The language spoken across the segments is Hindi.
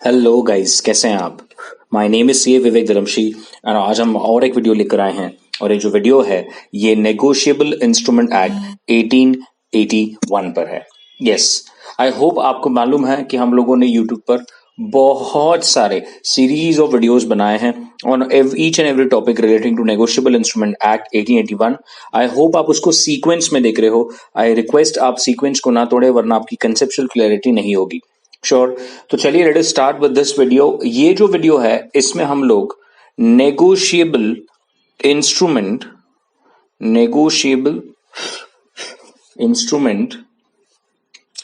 हेलो गाइस, कैसे हैं आप। माय नेम इज सी विवेक धर्मशी और आज हम और एक वीडियो लेकर आए हैं। और ये जो वीडियो है ये नेगोशिएबल इंस्ट्रूमेंट एक्ट 1881 पर है। यस, आई होप आपको मालूम है कि हम लोगों ने यूट्यूब पर बहुत सारे सीरीज ऑफ वीडियोस बनाए हैं on each and every topic relating to negotiable instrument act 1881। I hope आप उसको सीक्वेंस में देख रहे हो। आई रिक्वेस्ट आप सीक्वेंस को ना तोड़े, वरना आपकी कंसेप्चुअल क्लैरिटी नहीं होगी। श्योर। तो चलिए late us start with this video. ये जो वीडियो है इसमें हम लोग negotiable instrument negotiable instrument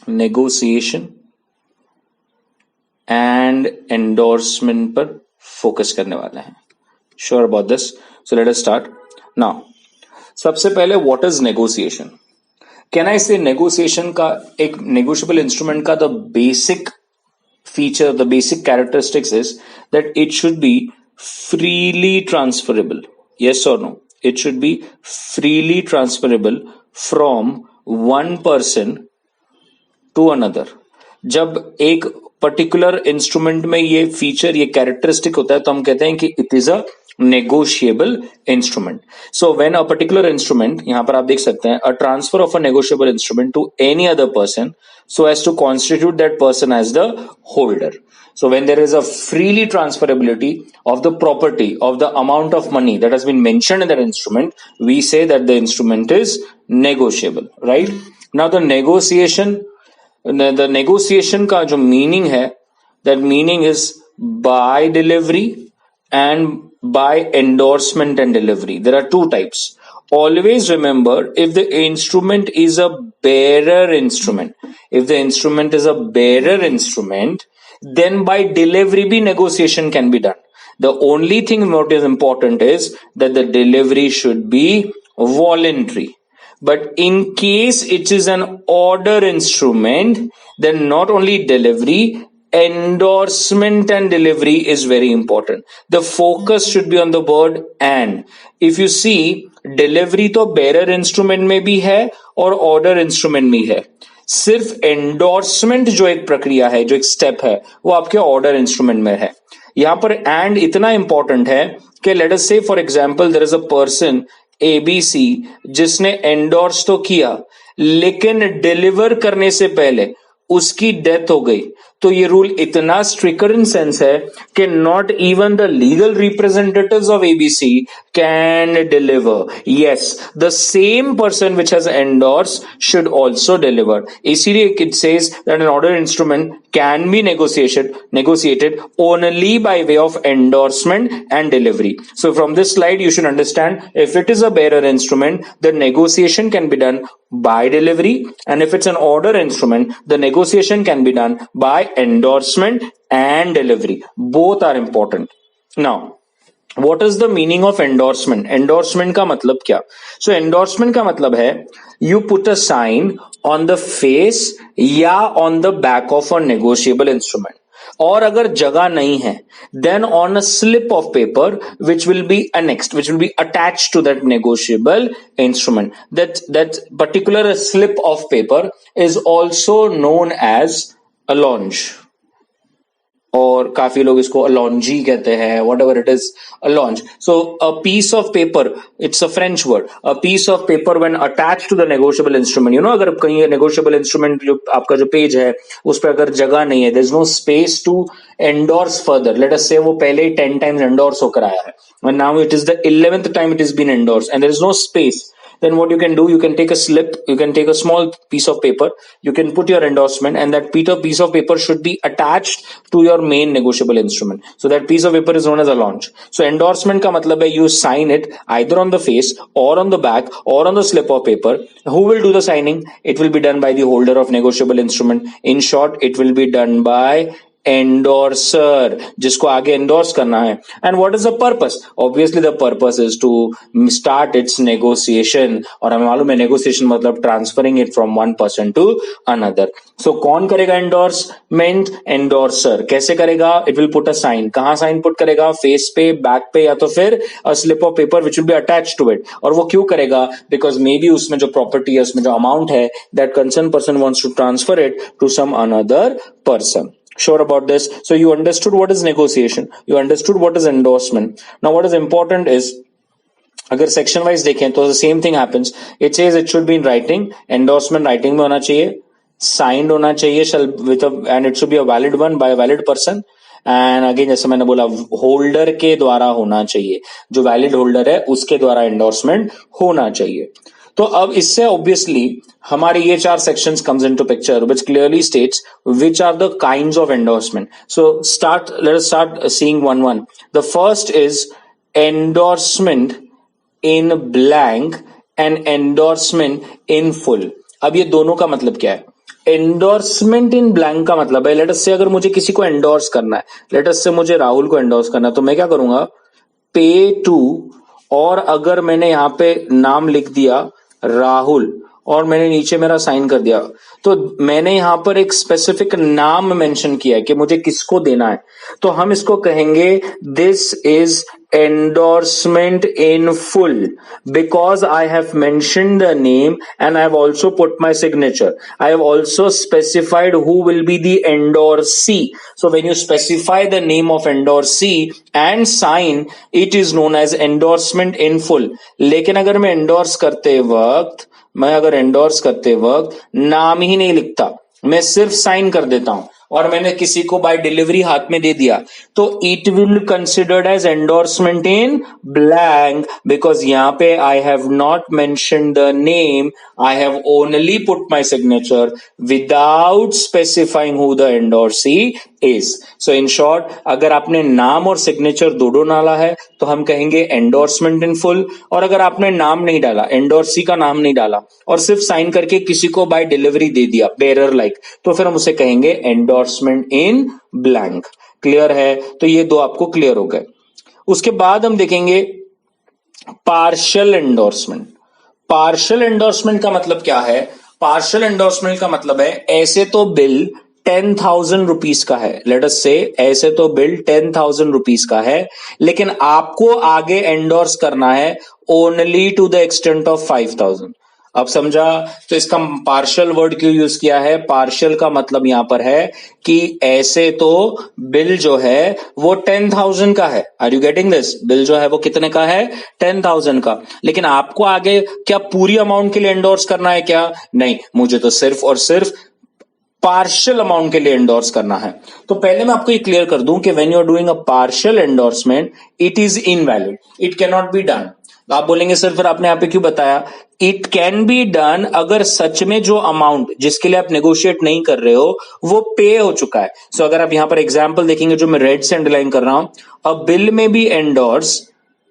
negotiation and endorsement पर फोकस करने वाले हैं। Sure about this. So let us start now. सबसे पहले what is negotiation. Can I से नेगोशिएशन का एक नेगोशिएबल इंस्ट्रूमेंट का the basic feature, the basic characteristics is that it should be freely transferable. Yes or no? It should be freely transferable from one person to another. जब एक पर्टिकुलर इंस्ट्रूमेंट में ये फीचर, ये कैरेक्टरिस्टिक होता है तो हम कहते हैं कि it is a negotiable instrument. So when a particular instrument, यहां पर आप देख सकते हैं, a transfer of a negotiable instrument to any other person so as to constitute that person as the holder. So when there is a freely transferability of the property, of the amount of money that has been mentioned in that instrument, we say that the instrument is negotiable, right? Now the negotiation का जो meaning है, that meaning is by delivery and by endorsement and delivery. There are two types. Always remember, if the instrument is a bearer instrument, then by delivery bhi negotiation can be done. The only thing what is important is that the delivery should be voluntary. But in case it is an order instrument, then not only delivery, endorsement and delivery is very important. The focus should be on the word and. If you see, delivery तो बेरर इंस्ट्रूमेंट में भी है और ऑर्डर इंस्ट्रूमेंट में है। सिर्फ एंडोर्समेंट जो एक प्रक्रिया है, जो एक स्टेप है, वो आपके ऑर्डर इंस्ट्रूमेंट में है। यहां पर एंड इतना इंपॉर्टेंट है कि let us say for example there is a person ABC जिसने एंडोर्स तो किया, लेकिन डिलीवर करने से पहले उसकी डेथ हो गई। तो ये रूल इतना स्ट्रिक्टर इन सेंस है कि not even the legal representatives of ABC can deliver. Yes, the same person which has endorse should also deliver. इसीलिए it says that an order instrument can be negotiated only by way of endorsement and delivery. So from this slide you should understand, if it is a bearer instrument, the negotiation can be done by delivery, and if it's an order instrument, the negotiation can be done by endorsement and delivery. Both are important. Now what is the meaning of endorsement? Endorsement का मतलब क्या? So endorsement का मतलब है you put a sign on the face या on the back of a negotiable instrument. और अगर जगह नहीं है, then on a slip of paper which will be annexed, which will be attached to that negotiable instrument. That particular slip of paper is also known as allonge, और काफी लोग इसको अलॉन्जी कहते हैं, whatever it is, allonge. So a piece of paper, it's a French word, a piece of paper when attach to the negotiable instrument. You know, अगर कहीं नेगोशिएबल इंस्ट्रूमेंट जो आपका जो पेज है उस पर अगर जगह नहीं है, there is no space to endorse further, let us say वो पहले ही 10 टाइम्स एंडोर्स होकर आया है and now it is the 11th time it is been endorsed and there is no space, then what you can do, you can take a slip, you can take a small piece of paper, you can put your endorsement, and that piece of paper should be attached to your main negotiable instrument. So that piece of paper is known as a launch. So endorsement का मतलब है you sign it either on the face or on the back or on the slip of paper. Who will do the signing? It will be done by the holder of negotiable instrument. In short, it will be done by endorser, जिसको आगे एंडोर्स करना है। And what is the purpose? Obviously the purpose is to start its negotiation, और हमें मालूम है नेगोशिएशन मतलब transferring it from one person to another. सो कौन करेगा एंडोर्समेंट? एंडोर्सर। कैसे करेगा? It will put a sign. कहां साइन पुट करेगा? फेस पे, बैक पे, या तो फिर a slip of paper which will be attach to it. और वो क्यों करेगा? बिकॉज मे बी उसमें जो प्रॉपर्टी है, उसमें जो अमाउंट है, that concern person wants to transfer it to some another person. Sure about this? So you understood what is negotiation, you understood what is endorsement. Now what is important is, अगर सेक्शन वाइज देखें तो same thing happens. It says it should be in writing. Endorsement writing में होना चाहिए, साइंड होना चाहिए, shall with and it should be a valid one by a valid person. And again जैसे मैंने बोला, होल्डर के द्वारा होना चाहिए, जो वैलिड होल्डर है उसके द्वारा एंडोर्समेंट होना चाहिए. तो अब इससे ऑब्वियसली हमारे ये 4 sections comes into picture which clearly states which are the kinds of endorsement. So let us start seeing one one. The first is endorsement in blank and endorsement in full. अब ये दोनों का मतलब क्या है? एंडोर्समेंट इन ब्लैंक का मतलब है, लेट अस से अगर मुझे किसी को एंडोर्स करना है, लेट अस से मुझे राहुल को एंडोर्स करना है, तो मैं क्या करूंगा, पे टू, और अगर मैंने यहां पे नाम लिख दिया राहुल और मैंने नीचे मेरा साइन कर दिया, तो मैंने यहां पर एक स्पेसिफिक नाम मेंशन किया है कि मुझे किसको देना है. तो हम इसको कहेंगे this is endorsement in full because I have mentioned the name and I have also put my signature. I have also specified who will be the endorsee. So when you specify the name of endorsee and sign, it is known as endorsement in full. लेकिन अगर मैं endorse करते वक्त नाम ही नहीं लिखता, मैं सिर्फ साइन कर देता हूं और मैंने किसी को बाय डिलीवरी हाथ में दे दिया, तो it will considered as endorsement in blank because यहां पे I have not mentioned the name, I have only put my signature without specifying who the endorsee is. So in short, अगर आपने नाम और सिग्नेचर दोनों डाला है तो हम कहेंगे एंडोर्समेंट इन फुल, और अगर आपने नाम नहीं डाला, एंडोर्सी का नाम नहीं डाला और सिर्फ साइन करके किसी को बाय डिलीवरी दे दिया बेरर लाइक, तो फिर हम उसे कहेंगे एंडोर्समेंट इन ब्लैंक. क्लियर है? तो ये दो आपको क्लियर हो गए. उसके बाद हम देखेंगे पार्शियल एंडोर्समेंट. पार्शियल एंडोर्समेंट का मतलब क्या है? पार्शियल एंडोर्समेंट का मतलब है, ऐसे तो बिल 10,000 रुपीज का है, लेट अस से ऐसे तो बिल 10,000 रुपीज का है, लेकिन आपको आगे एंडोर्स करना है only to the extent of 5,000. अब समझा? तो इसका पार्शियल वर्ड क्यों यूज किया है? पार्शियल का मतलब यहां पर है कि ऐसे तो बिल जो है वो 10,000 का है. Are you getting this? Bill जो है वो कितने का है? 10,000 का. लेकिन आपको आगे क्या पूरी अमाउंट के लिए एंडोर्स करना है क्या? नहीं, मुझे तो सिर्फ और सिर्फ पार्शियल अमाउंट के लिए एंडोर्स करना है. तो पहले मैं आपको ये क्लियर कर दूं कि when you are doing a partial endorsement, it is invalid, it can not be done. आप बोलेंगे सर फिर आपने यहां पे क्यों बताया? इट कैन बी डन अगर सच में जो अमाउंट जिसके लिए आप नेगोशिएट नहीं कर रहे हो वो पे हो चुका है. सो अगर आप यहां पर एग्जांपल देखेंगे जो मैं रेड से अंडरलाइन कर रहा हूं, अ बिल में B endorse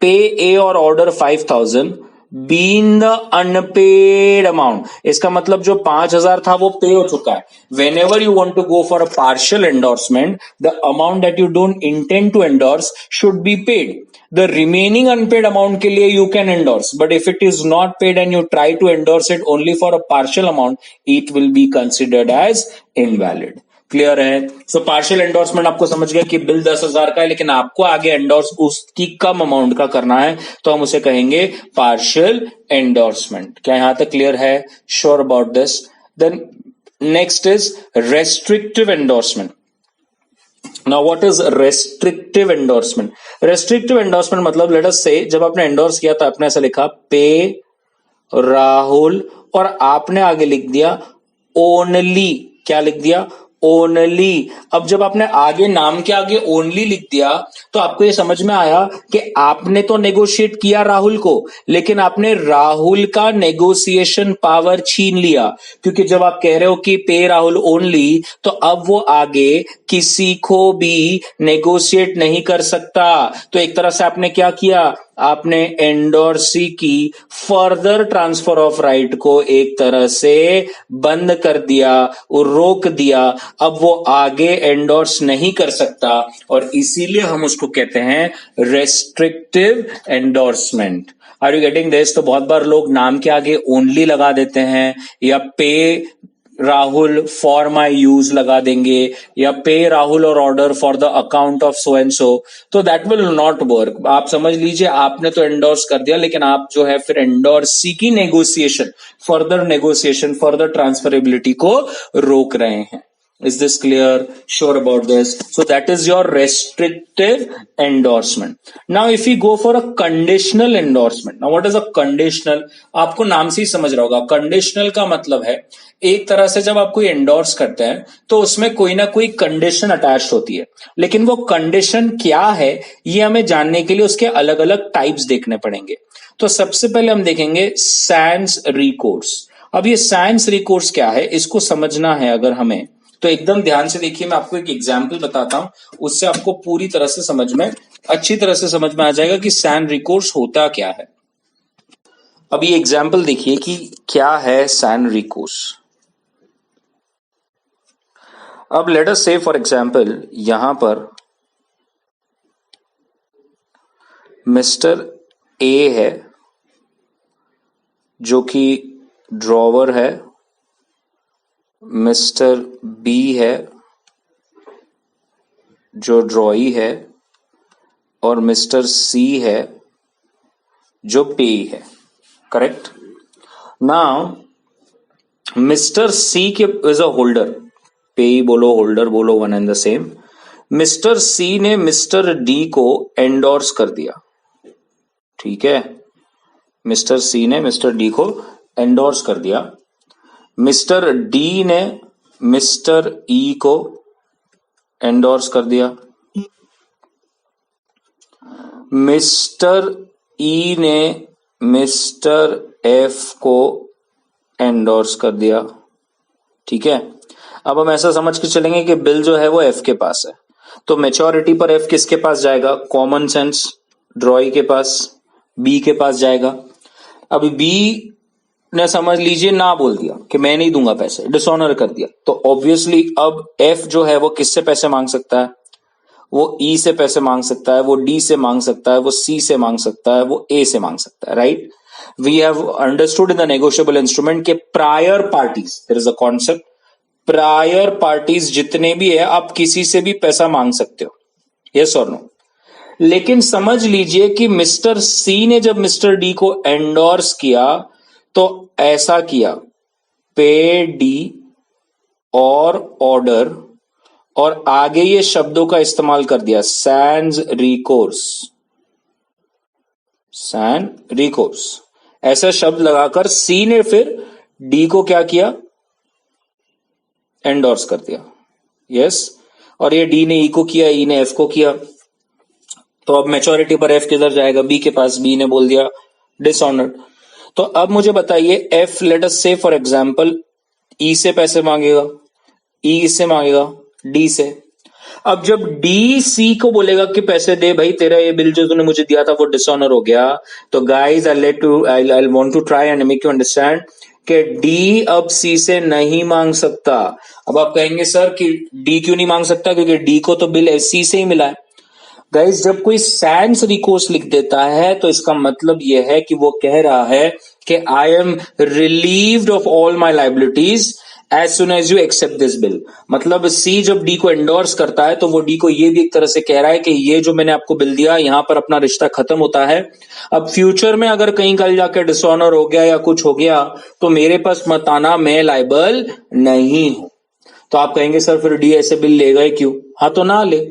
pay A or order 5,000 being the unpaid amount. इसका मतलब जो 5,000 था वो पे हो चुका है. Whenever you want to go for a partial endorsement, the amount that you don't intend to endorse should be paid. The remaining unpaid amount के लिए you can endorse, but if it is not paid and you try to endorse it only for a partial amount, it will be considered as invalid. Clear है? सो पार्शियल एंडोर्समेंट आपको समझ गया कि बिल 10,000 का है लेकिन आपको आगे एंडोर्स उसकी कम अमाउंट का करना है, तो हम उसे कहेंगे पार्शियल एंडोर्समेंट. क्या यहां तक क्लियर है? Sure about this? Then next is restrictive endorsement. Now what is restrictive endorsement? Restrictive endorsement मतलब let us say जब आपने एंडोर्स किया तो आपने ऐसा लिखा पे राहुल और आपने आगे लिख दिया ओनली. क्या लिख दिया? ओनली. अब जब आपने आगे नाम के आगे ओनली लिख दिया तो आपको ये समझ में आया कि आपने तो नेगोशिएट किया राहुल को, लेकिन आपने राहुल का नेगोशिएशन पावर छीन लिया. क्योंकि जब आप कह रहे हो कि पे राहुल ओनली, तो अब वो आगे किसी को भी नेगोशिएट नहीं कर सकता. तो एक तरह से आपने क्या किया? आपने एंडोर्सी की फर्दर ट्रांसफर ऑफ राइट को एक तरह से बंद कर दिया और रोक दिया. अब वो आगे एंडोर्स नहीं कर सकता और इसीलिए हम उसको कहते हैं restrictive endorsement. Are you getting this? तो बहुत बार लोग नाम के आगे ओनली लगा देते हैं या पे राहुल फॉर माई यूज लगा देंगे या पे राहुल और order for the account of so and so. तो दैट विल नॉट वर्क. आप समझ लीजिए आपने तो एंडोर्स कर दिया लेकिन आप जो है फिर एंडोर्सी की नेगोशिएशन, फर्दर ट्रांसफरेबिलिटी को रोक रहे हैं. Is this clear? Sure about this? So that is your restrictive endorsement. Now if we go for a conditional endorsement, now what is a conditional? आपको नाम से ही समझ रहा होगा. कंडीशनल का मतलब है एक तरह से जब आप कोई एंडोर्स करते हैं तो उसमें कोई ना कोई कंडीशन अटैच होती है, लेकिन वो कंडीशन क्या है ये हमें जानने के लिए उसके अलग अलग टाइप्स देखने पड़ेंगे. तो सबसे पहले हम देखेंगे सैंस रिकोर्स. अब ये सैंस रिकोर्स क्या है इसको समझना है अगर हमें, तो एकदम ध्यान से देखिए. मैं आपको एक एग्जाम्पल बताता हूं, उससे आपको पूरी तरह से समझ में, अच्छी तरह से समझ में आ जाएगा कि सैंस रिकोर्स होता क्या है. अब ये एग्जाम्पल देखिए कि क्या है सैंस रिकोर्स. अब late us say for example यहां पर मिस्टर ए है जो कि ड्रॉवर है, मिस्टर बी है जो ड्रॉई है, और मिस्टर सी है जो पेई है. करेक्ट. नाउ मिस्टर सी के इज अ होल्डर, पेई बोलो होल्डर बोलो one and the same. Mister C ने मिस्टर डी को एंडोर्स कर दिया. ठीक है, मिस्टर सी ने मिस्टर डी को एंडोर्स कर दिया. मिस्टर डी ने मिस्टर ई को एंडोर्स कर दिया. मिस्टर ई ने मिस्टर एफ को एंडोर्स कर दिया. ठीक है. अब हम ऐसा समझ के चलेंगे कि बिल जो है वो एफ के पास है, तो मैच्योरिटी पर एफ किसके पास जाएगा? कॉमन सेंस ड्रॉई के पास, बी के पास जाएगा. अभी बी ने समझ लीजिए ना बोल दिया कि मैं नहीं दूंगा पैसे, डिसऑनर कर दिया, तो ऑब्वियसली अब एफ जो है वो किससे पैसे मांग सकता है? वो ई से पैसे मांग सकता है, वो डी से मांग सकता है, वो सी से मांग सकता है, वो ए से मांग सकता है. Right. We have understood in the negotiable instrument के prior parties, there is a concept, prior parties जितने भी है आप किसी से भी पैसा मांग सकते हो. यस और नो. लेकिन समझ लीजिए कि मिस्टर सी ने जब मिस्टर डी को एंडोर्स किया तो ऐसा किया, पे डी और ऑर्डर, और आगे ये शब्दों का इस्तेमाल कर दिया, सैंस रिकोर्स. सैन रिकोर्स ऐसा शब्द लगाकर सी ने फिर डी को क्या किया? एंडोर्स कर दिया. यस. और ये डी ने ई को किया, ई ने एफ को किया. तो अब मैच्योरिटी पर एफ किधर जाएगा? बी के पास. बी ने बोल दिया डिसऑनर्ड. तो अब मुझे बताइए F late us say for example E से पैसे मांगेगा, ई से मांगेगा डी से. अब जब डी सी को बोलेगा कि पैसे दे भाई, तेरा ये बिल जो तूने मुझे दिया था वो डिसऑनर हो गया, तो guys I want to try and make you understand कि डी अब सी से नहीं मांग सकता. अब आप कहेंगे सर कि डी क्यों नहीं मांग सकता? क्योंकि डी को तो बिल सी से ही मिला है. गाइज जब कोई सैंस रिकोर्स लिख देता है तो इसका मतलब यह है कि वो कह रहा है कि I am relieved of all my liabilities as soon as you accept this bill. मतलब सी जब डी को एंडोर्स करता है तो वो डी को ये भी एक तरह से कह रहा है कि ये जो मैंने आपको बिल दिया यहां पर अपना रिश्ता खत्म होता है. अब फ्यूचर में अगर कहीं कल जाकर डिसऑनर हो गया या कुछ हो गया तो मेरे पास मत आना, मैं लाइबल नहीं हूं. तो आप कहेंगे सर फिर डी ऐसे बिल लेगा ही क्यों? हाँ तो ना ले.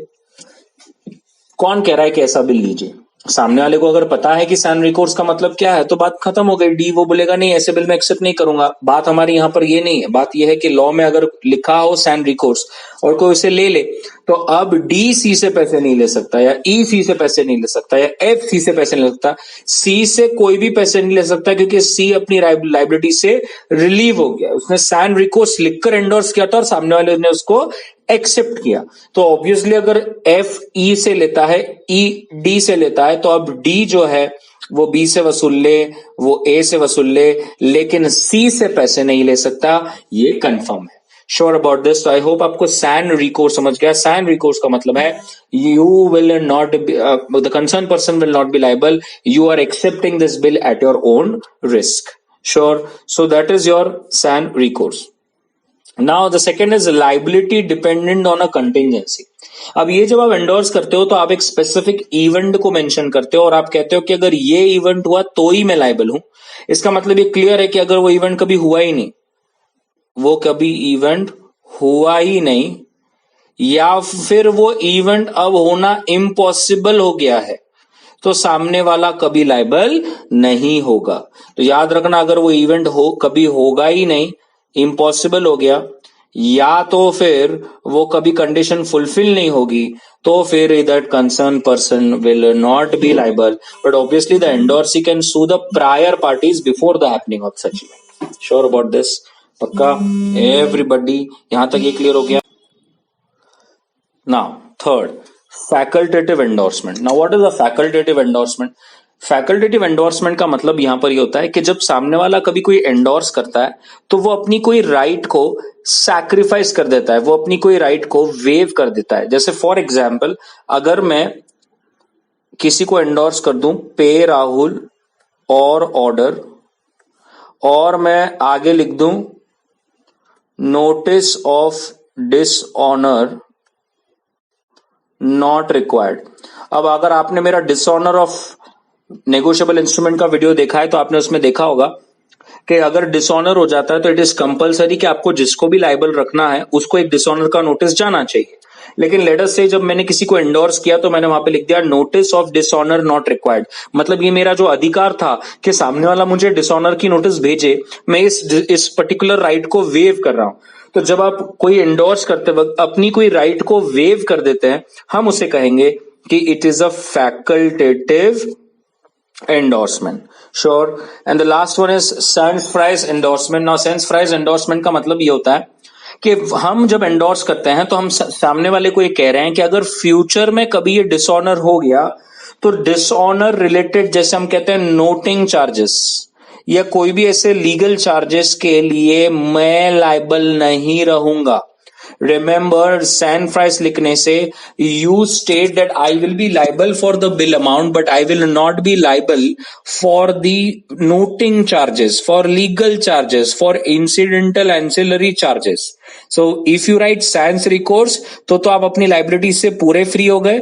कौन कह रहा है कि ऐसा बिल लीजिए? सामने वाले को अगर पता है कि सैन रिकोर्स का मतलब क्या है तो बात खत्म हो गई. डी वो बोलेगा नहीं ऐसे बिल मैं एक्सेप्ट नहीं करूंगा. बात हमारी यहां पर ये नहीं है. बात ये है कि लॉ में अगर लिखा हो सैन रिकोर्स और कोई उसे ले ले तो अब डी सी से पैसे नहीं ले सकता, या ई सी से पैसे नहीं ले सकता, या एफ सी से पैसे नहीं ले सकता. सी से कोई भी पैसे नहीं ले सकता क्योंकि सी अपनी लाइबिलिटी से रिलीव हो गया. उसने सैन रिकोर्स लिखकर एंडोर्स किया था और सामने वाले ने उसको एक्सेप्ट किया. तो ऑब्वियसली अगर एफ ई से लेता है, ई डी से लेता है, तो अब डी जो है वो बी से वसूल ले, वो ए से वसूल ले, लेकिन सी से पैसे नहीं ले सकता. ये कंफर्म है. Sure about this. तो आई होप आपको सैन रिकोर्स समझ गया. सैन रिकोर्स का मतलब है you will not be, the concern person will not be liable, you are accepting this bill at your own risk. Sure. So that is your sans recourse. Now the second is liability dependent on a contingency. अब ये जब आप एंडोर्स करते हो तो आप एक स्पेसिफिक इवेंट को मेंशन करते हो और आप कहते हो कि अगर ये इवेंट हुआ तो ही मैं लाइबल हूं. इसका मतलब ये क्लियर है कि अगर वो इवेंट कभी हुआ ही नहीं, वो कभी इवेंट हुआ ही नहीं, या फिर वो इवेंट अब होना इम्पॉसिबल हो गया है, तो सामने वाला कभी लायबल नहीं होगा। तो याद रखना, अगर वो इवेंट कभी होगा ही नहीं, इम्पॉसिबल हो गया, या तो फिर वो कभी कंडीशन फुलफिल नहीं होगी, तो फिर that concern person will not be liable, but obviously the endorsee can sue the prior parties before the happening of such event. Sure about this? पक्का एवरीबडी? यहां तक ये क्लियर हो गया? Now third, facultative endorsement. Now what is a facultative endorsement? Facultative endorsement का मतलब यहां पर ये होता है कि जब सामने वाला कभी कोई एंडोर्स करता है तो वो अपनी कोई राइट को सैक्रिफाइस कर देता है, वो अपनी कोई राइट को वेव कर देता है। जैसे फॉर एग्जाम्पल, अगर मैं किसी को एंडोर्स कर दूं पे राहुल और ऑर्डर, और मैं आगे लिख दूं notice of dishonour not required. अब अगर आपने मेरा डिसऑनर ऑफ नेगोशिएबल इंस्ट्रूमेंट का वीडियो देखा है तो आपने उसमें देखा होगा कि अगर डिसऑनर हो जाता है तो इट इज कंपलसरी कि आपको जिसको भी लायबल रखना है उसको एक डिसऑनर का नोटिस जाना चाहिए। लेकिन लेट अस से जब मैंने किसी को एंडोर्स किया तो मैंने वहां पे लिख दिया notice of dishonour not required, मतलब ये मेरा जो अधिकार था कि सामने वाला मुझे डिसऑनर की नोटिस भेजे, मैं इस पर्टिकुलर राइट को वेव कर रहा हूं। तो जब आप कोई एंडोर्स करते वक्त अपनी कोई राइट को वेव कर देते हैं, हम उसे कहेंगे कि it is a facultative endorsement. Sure? And the last one is sense fries endorsement. Now sense fries endorsement का मतलब ये होता है कि हम जब एंडोर्स करते हैं तो हम सामने वाले को ये कह रहे हैं कि अगर फ्यूचर में कभी ये डिसऑनर हो गया तो डिसऑनर रिलेटेड, जैसे हम कहते हैं नोटिंग चार्जेस या कोई भी ऐसे लीगल चार्जेस के लिए मैं लायबल नहीं रहूंगा। रिमेंबर, सैन फ्राइस लिखने से you state that I will be liable for the bill amount but I will not be liable for the noting charges, for legal charges, for incidental ancillary charges. So if you right sense recourse तो आप अपनी लाइबिलिटी से पूरे फ्री हो गए।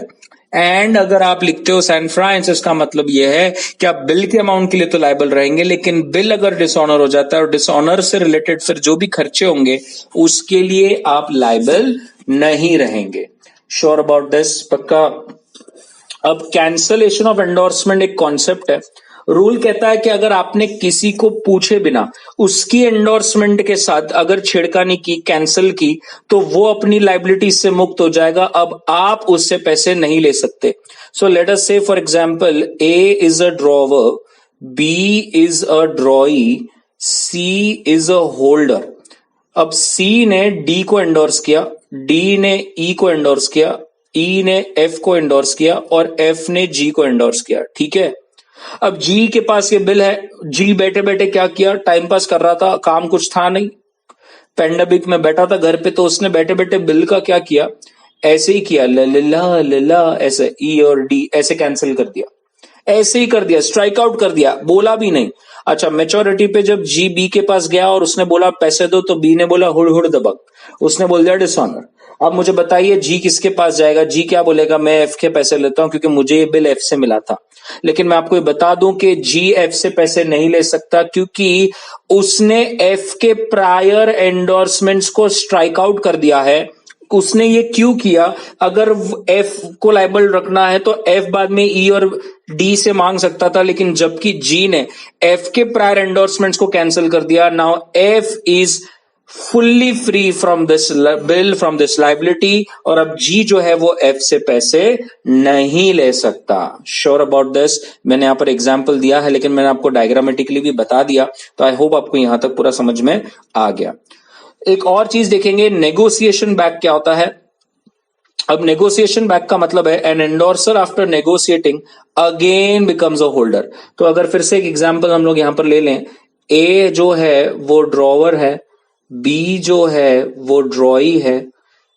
एंड अगर आप लिखते हो सैन फ्रांस, इसका मतलब यह है कि आप बिल के अमाउंट के लिए तो लायबल रहेंगे, लेकिन बिल अगर डिसऑनर हो जाता है और डिसऑनर से रिलेटेड फिर जो भी खर्चे होंगे उसके लिए आप लायबल नहीं रहेंगे। Sure about this? पक्का? अब कैंसलेशन ऑफ एंडोर्समेंट एक कॉन्सेप्ट है। रूल कहता है कि अगर आपने किसी को पूछे बिना उसकी एंडोर्समेंट के साथ अगर छेड़खानी की, कैंसिल की, तो वो अपनी लाइबिलिटी से मुक्त हो जाएगा। अब आप उससे पैसे नहीं ले सकते। सो let us say for example A is a drawer, B is a drawee, C is a holder. अब सी ने डी को एंडोर्स किया, डी ने ई को एंडोर्स किया, ई ने एफ को एंडोर्स किया और एफ ने जी को एंडोर्स किया। ठीक है? अब जी के पास ये बिल है, जी बैठे बैठे क्या किया, टाइम पास कर रहा था, काम कुछ था नहीं, पेंडेमिक में बैठा था घर पे, तो उसने बैठे बैठे बिल का क्या किया, ऐसे ही किया, लला ऐसे, ई और डी ऐसे कैंसिल कर दिया, ऐसे ही कर दिया, स्ट्राइक आउट कर दिया, बोला भी नहीं। अच्छा, मेच्योरिटी पे जब जी बी के पास गया और उसने बोला पैसे दो, तो बी ने बोला हुड़ हुड़ दबक, उसने बोल दिया डिसऑनर। अब मुझे बताइए जी किसके पास जाएगा? जी क्या बोलेगा, मैं एफ के पैसे लेता हूं क्योंकि मुझे ये बिल एफ से मिला था। लेकिन मैं आपको ये बता दूं कि जी एफ से पैसे नहीं ले सकता क्योंकि उसने एफ के प्रायर एंडोर्समेंट्स को स्ट्राइक आउट कर दिया है। उसने ये क्यों किया? अगर एफ को लायबल रखना है तो एफ बाद में ई और डी से मांग सकता था, लेकिन जबकि जी ने एफ के प्रायर एंडोर्समेंट्स को कैंसिल कर दिया। Now F is fully free from this bill, from this liability, और अब जी जो है वो एफ से पैसे नहीं ले सकता। Sure about this? मैंने यहां पर एग्जांपल दिया है लेकिन मैंने आपको डायग्रामेटिकली भी बता दिया, तो आई होप आपको यहां तक पूरा समझ में आ गया। एक और चीज देखेंगे, नेगोशिएशन बैक क्या होता है। अब नेगोशिएशन बैक का मतलब है an endorser after negotiating again becomes a holder. तो अगर फिर से एक एग्जांपल हम लोग यहां पर ले लें, ए जो है वो ड्रॉवर है, बी जो है वो ड्रॉई है,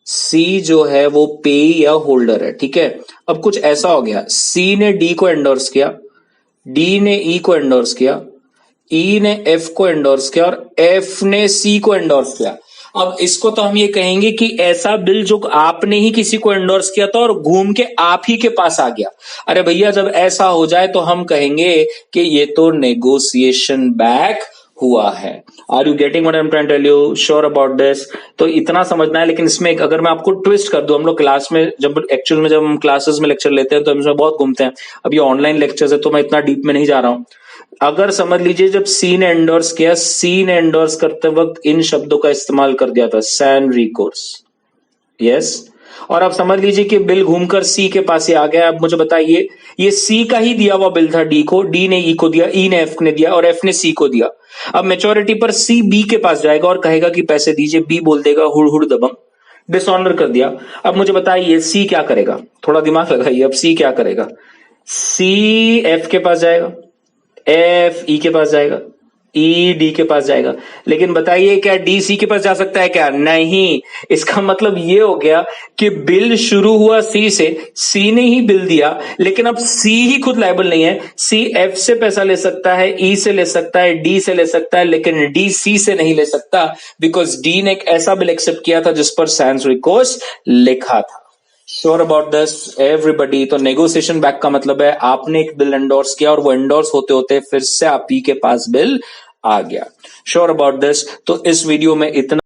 सी जो है वो पेई या होल्डर है। ठीक है? अब कुछ ऐसा हो गया, सी ने डी को एंडोर्स किया, डी ने ई को एंडोर्स किया, ई ने एफ को एंडोर्स किया और एफ ने सी को एंडोर्स किया। अब इसको तो हम ये कहेंगे कि ऐसा बिल जो आपने ही किसी को एंडोर्स किया था और घूम के आप ही के पास आ गया। अरे भैया, जब ऐसा हो जाए तो हम कहेंगे कि ये तो नेगोशिएशन बैक हुआ है। Are you getting what I am trying to tell you? Sure about this? तो इतना समझना है, लेकिन इसमें अगर मैं आपको ट्विस्ट कर दूं, हम लोग क्लास में जब एक्चुअल में जब हम क्लासेस में लेक्चर लेते हैं तो हम इसमें बहुत घूमते हैं। अब ये ऑनलाइन लेक्चर्स है तो मैं इतना डीप में नहीं जा रहा हूं। अगर समझ लीजिए जब सी ने एंडोर्स किया, सी ने एंडोर्स करते वक्त इन शब्दों का इस्तेमाल कर दिया था, सैन रिकोर्स, यस। और अब समझ लीजिए कि बिल घूमकर सी के पास ही आ गया। अब मुझे बताइए, ये सी का ही दिया हुआ बिल था डी को, डी ने ई को दिया, ई ने एफ ने दिया और एफ ने सी को दिया। अब मैच्योरिटी पर सी बी के पास जाएगा और कहेगा कि पैसे दीजिए, बी बोल देगा हुड़ हुड़ दबंग, डिसऑनर कर दिया। अब मुझे बताइए सी क्या करेगा? थोड़ा दिमाग लगाइए, अब सी क्या करेगा? सी एफ के पास जाएगा, एफ ई के पास जाएगा, ई डी के पास जाएगा। लेकिन बताइए क्या डी सी के पास जा सकता है क्या? नहीं। इसका मतलब ये हो गया कि बिल शुरू हुआ सी से, सी ने ही बिल दिया, लेकिन अब सी ही खुद लायबल नहीं है। सी एफ से पैसा ले सकता है, ई से ले सकता है, डी से ले सकता है, लेकिन डी सी से नहीं ले सकता, बिकॉज डी ने एक ऐसा बिल एक्सेप्ट किया था जिस पर सैन्स रिकोर्स लिखा था। Sure about this everybody? तो नेगोशिएशन बैक का मतलब है आपने एक बिल एंडोर्स किया और वो एंडोर्स होते होते फिर से आप ही के पास बिल आ गया। Sure about this? तो इस वीडियो में इतना